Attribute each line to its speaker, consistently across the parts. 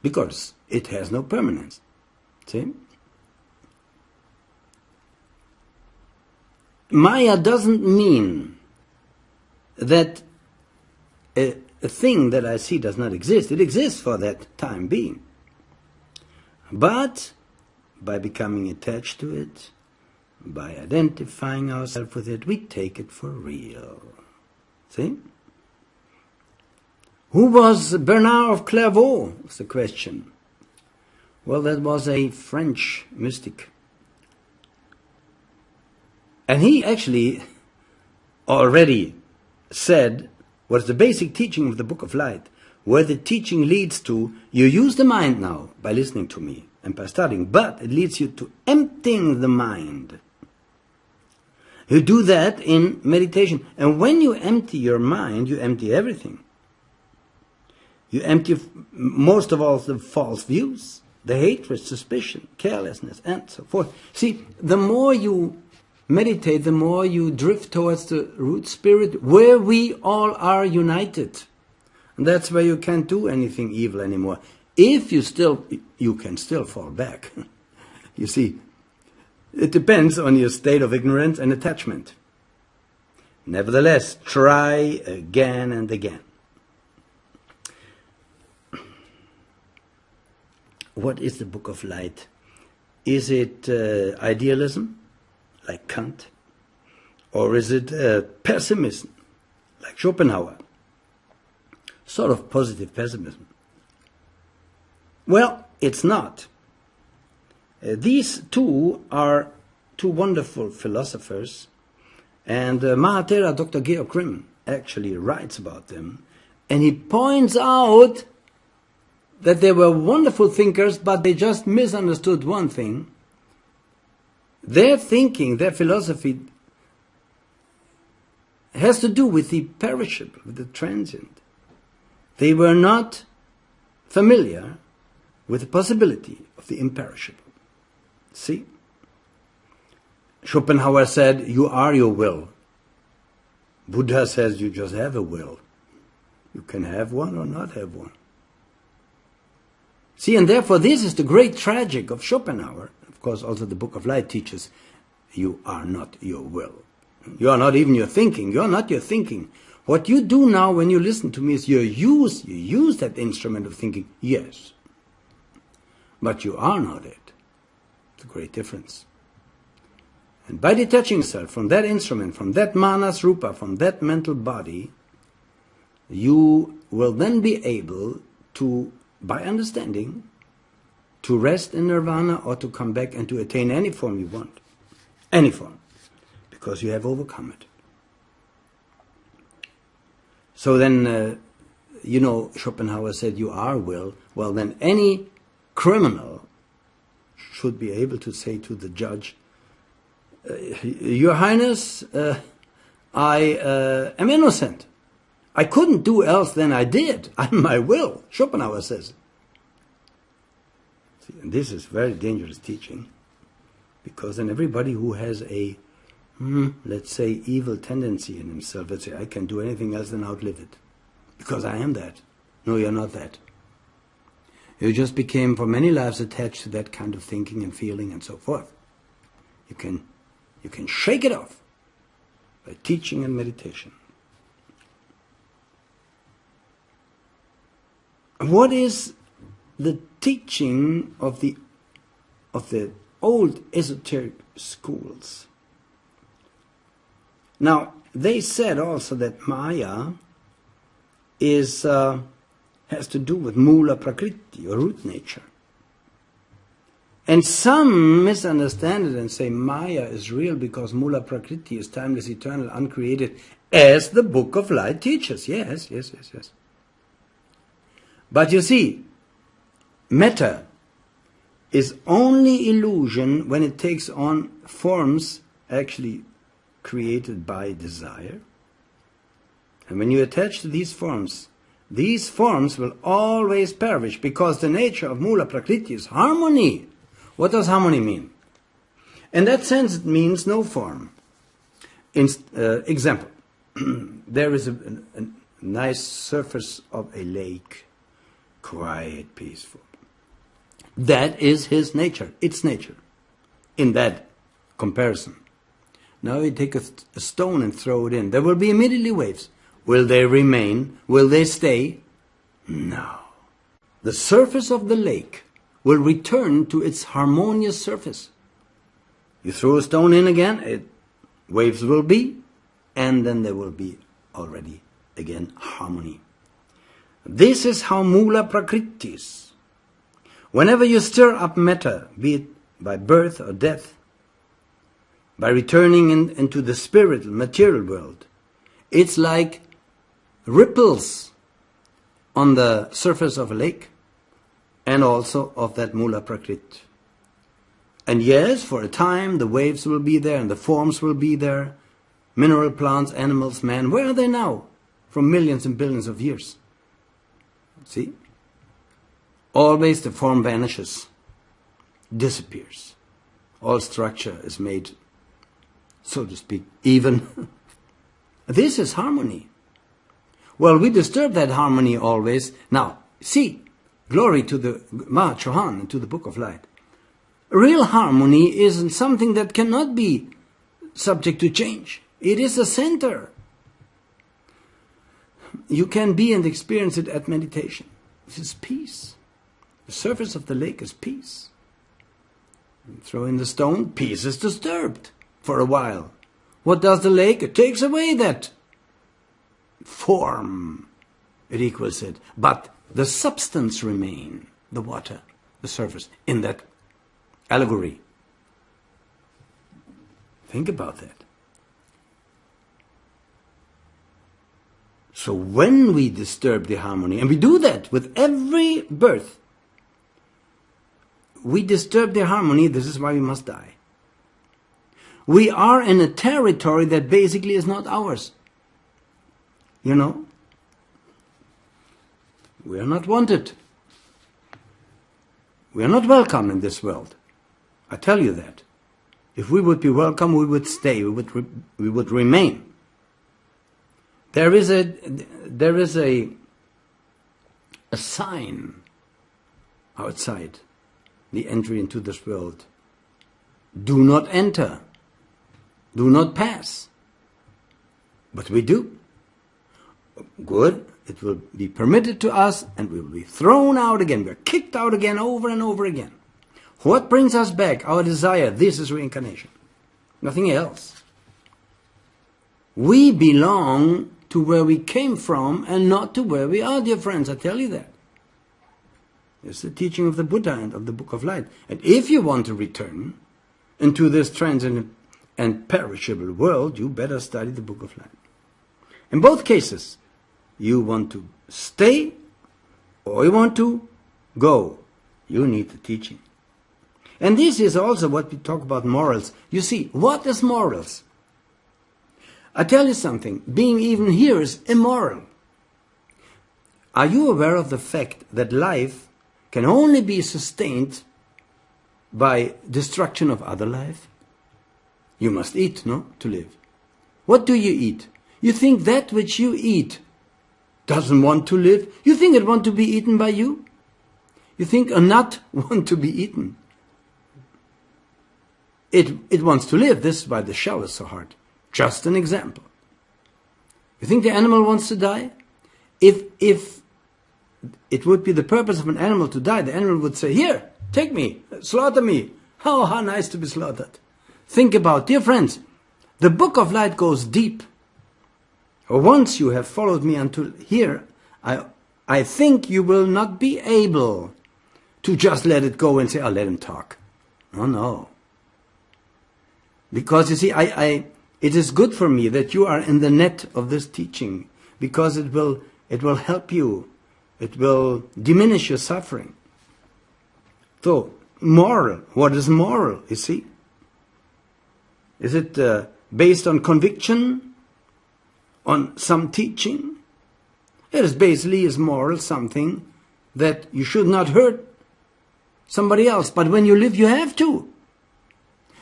Speaker 1: because it has no permanence. See? Maya doesn't mean that a thing that I see does not exist. It exists for that time being. But by becoming attached to it, by identifying ourselves with it, we take it for real. See? Who was Bernard of Clairvaux? Was the question. Well, that was a French mystic. And he actually already said what's the basic teaching of the Book of Light, where the teaching leads to, you use the mind now by listening to me and by studying, but it leads you to emptying the mind. You do that in meditation. And when you empty your mind, you empty everything. You empty most of all the false views, the hatred, suspicion, carelessness, and so forth. See, the more you meditate, the more you drift towards the root spirit, where we all are united. And that's where you can't do anything evil anymore. If you can still fall back. You see, it depends on your state of ignorance and attachment. Nevertheless, try again and again. What is the Book of Light? Is it idealism, like Kant? Or is it pessimism, like Schopenhauer? Sort of positive pessimism. Well, it's not. These two are two wonderful philosophers, and Mahatera, Dr. Georg Grimm, actually writes about them, and he points out that they were wonderful thinkers, but they just misunderstood one thing. Their thinking, their philosophy, has to do with the perishable, with the transient. They were not familiar with the possibility of the imperishable. See? Schopenhauer said, you are your will. Buddha says you just have a will. You can have one or not have one. See, and therefore this is the great tragic of Schopenhauer. Of course, also the Book of Light teaches you are not your will. You are not even your thinking. You are not your thinking. What you do now when you listen to me is you use that instrument of thinking, yes. But you are not it. It's a great difference. And by detaching yourself from that instrument, from that manas rupa, from that mental body, you will then be able to, by understanding, to rest in nirvana or to come back and to attain any form you want. Any form. Because you have overcome it. So then, Schopenhauer said you are will. Well, then any criminal should be able to say to the judge, Your Highness, I am innocent. I couldn't do else than I did. I'm my will. Schopenhauer says. See, and this is very dangerous teaching, because then everybody who has a, let's say, evil tendency in himself, let's say, I can do anything else than outlive it, because I am that. No, you're not that. You just became for many lives attached to that kind of thinking and feeling and so forth. You can shake it off by teaching and meditation. What is the teaching of the old esoteric schools? Now, they said also that Maya has to do with Mula Prakriti, or root nature. And some misunderstand it and say Maya is real because Mula Prakriti is timeless, eternal, uncreated, as the Book of Light teaches. Yes. But you see, matter is only illusion when it takes on forms actually created by desire. And when you attach to these forms will always perish, because the nature of Mula Prakriti is harmony. What does harmony mean? In that sense, it means no form. Example, there is a nice surface of a lake, quiet, peaceful. That is his nature, its nature, in that comparison. Now you take a stone and throw it in. There will be immediately waves. Will they remain? Will they stay? No. The surface of the lake will return to its harmonious surface. You throw a stone in again, waves will be, and then there will be already again harmony. This is how Mula Prakriti is. Whenever you stir up matter, be it by birth or death, by returning into the spiritual, material world, it's like ripples on the surface of a lake and also of that Mula Prakriti. And yes, for a time the waves will be there and the forms will be there. Mineral, plants, animals, man, where are they now? From millions and billions of years. See? Always the form vanishes, disappears. All structure is made, so to speak, even. This is harmony. Well, we disturb that harmony always. Now, see, glory to the Maha Chohan and to the Book of Light. Real harmony isn't something that cannot be subject to change. It is a center. You can be and experience it at meditation. This is peace. The surface of the lake is peace. You throw in the stone, peace is disturbed for a while. What does the lake? It takes away that form. It equals it. But the substance remains, the water, the surface, in that allegory. Think about that. So when we disturb the harmony, and we do that with every birth, we disturb the harmony, this is why we must die. We are in a territory that basically is not ours. You know? We are not wanted. We are not welcome in this world. I tell you that. If we would be welcome, we would stay, we would remain. There is a sign outside the entry into this world. Do not enter. Do not pass. But we do. Good. It will be permitted to us and we will be thrown out again. We are kicked out again over and over again. What brings us back? Our desire. This is reincarnation. Nothing else. We belong to where we came from and not to where we are, dear friends. I tell you that. It's the teaching of the Buddha and of the Book of Light. And if you want to return into this transcendent and perishable world, you better study the Book of Light. In both cases, you want to stay or you want to go. You need the teaching. And this is also what we talk about morals. You see, what is morals? I tell you something, being even here is immoral. Are you aware of the fact that life can only be sustained by destruction of other life? You must eat, no, to live. What do you eat? You think that which you eat doesn't want to live? You think it wants to be eaten by you? You think a nut wants to be eaten? It wants to live. This is why the shell is so hard. Just an example. You think the animal wants to die? If it would be the purpose of an animal to die, the animal would say, here, take me, slaughter me. How nice to be slaughtered. Think about, dear friends, the Book of Light goes deep. Once you have followed me until here, I think you will not be able to just let it go and say, let him talk. No. Because you see, it is good for me that you are in the net of this teaching, because it will help you. It will diminish your suffering. So, moral. What is moral, you see? Is it based on conviction? On some teaching? It is basically, is moral something that you should not hurt somebody else. But when you live, you have to.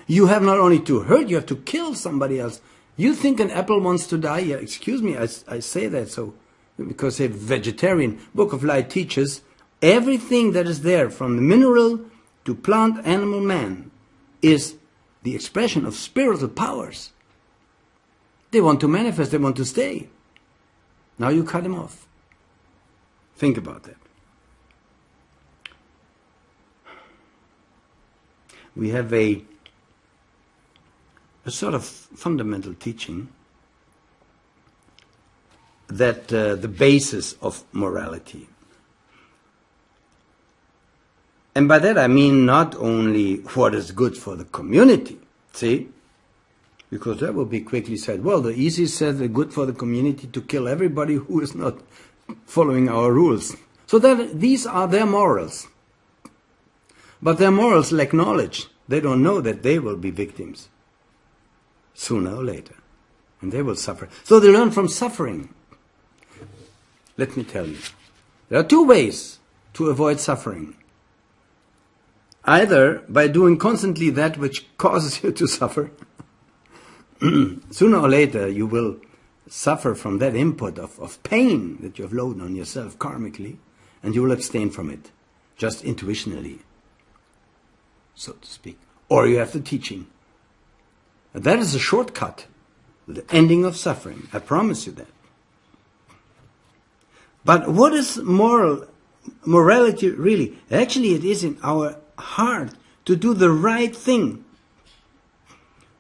Speaker 1: You have not only to hurt, you have to kill somebody else. You think an apple wants to die? Yeah, excuse me, I say that so because a vegetarian Book of Light teaches Everything that is there, from the mineral to plant, animal, man, is the expression of spiritual powers. They want to manifest, they want to stay. Now you cut them off. Think about that. We have a sort of fundamental teaching that the basis of morality. And by that I mean not only what is good for the community, see? Because that will be quickly said, well, the easy said it's good for the community to kill everybody who is not following our rules. So that these are their morals. But their morals lack knowledge. They don't know that they will be victims sooner or later. And they will suffer. So they learn from suffering. Let me tell you. There are two ways to avoid suffering. Either by doing constantly that which causes you to suffer. Sooner or later you will suffer from that input of pain that you have loaded on yourself karmically, and you will abstain from it, just intuitionally, so to speak. Or you have the teaching. That is a shortcut, the ending of suffering. I promise you that. But what is morality really? Actually, it is in our heart to do the right thing,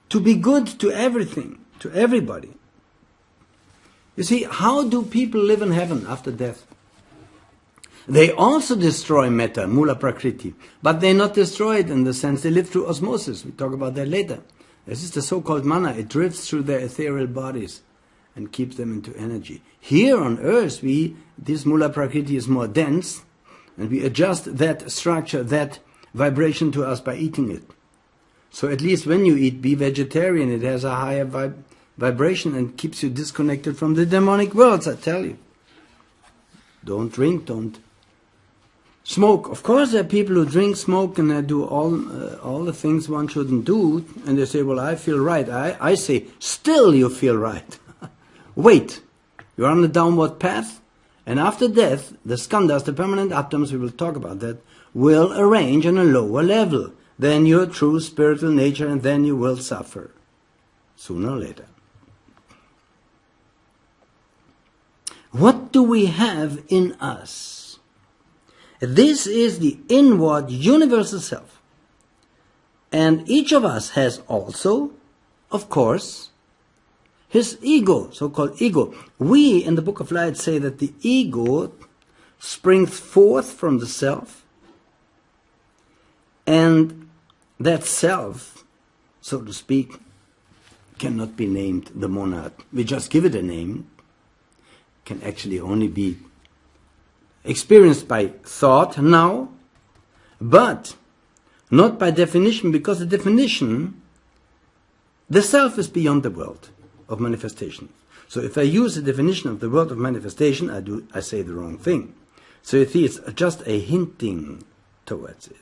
Speaker 1: to be good to everything, to everybody. You see, how do people live in heaven after death? They also destroy matter, mula prakriti, but they not destroy it in the sense they live through osmosis. We talk about that later. This is the so-called mana. It drifts through their ethereal bodies and keeps them into energy. Here on earth, this mula prakriti is more dense, and we adjust that structure, that vibration to us by eating it. So at least when you eat, be vegetarian. It has a higher vibration and keeps you disconnected from the demonic worlds, I tell you. Don't drink, don't smoke. Of course there are people who drink, smoke, and do all the things one shouldn't do, and they say, well, I feel right. I say, still you feel right. Wait, you're on the downward path, and after death, the skandhas, the permanent atoms, we will talk about that, will arrange on a lower level than your true spiritual nature, and then you will suffer, sooner or later. What do we have in us? This is the inward universal self. And each of us has also, of course, his ego, so-called ego. We in the Book of Light say that the ego springs forth from the self, and that self, so to speak, cannot be named the monad. We just give it a name. Can actually only be experienced by thought now, but not by definition, because the definition, the self is beyond the world of manifestation. So if I use the definition of the world of manifestation, I say the wrong thing. So you see, it's just a hinting towards it.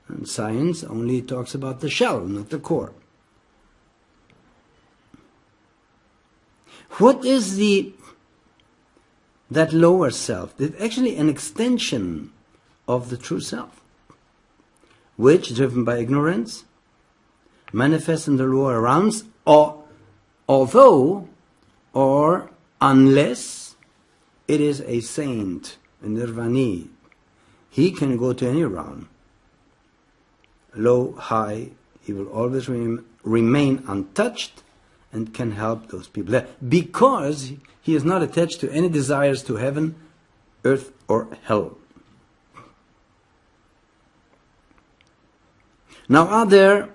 Speaker 1: And science only talks about the shell, not the core. What is that lower self? It's actually an extension of the true self, which, driven by ignorance, manifests in the lower realms, although or unless it is a saint, a nirvani. He can go to any realm, low, high. He will always remain untouched and can help those people there, because he is not attached to any desires to heaven, earth, or hell. Now, are there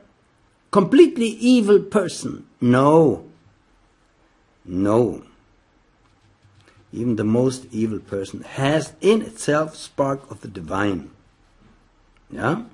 Speaker 1: completely evil person? No. No. Even the most evil person has in itself spark of the divine. Yeah?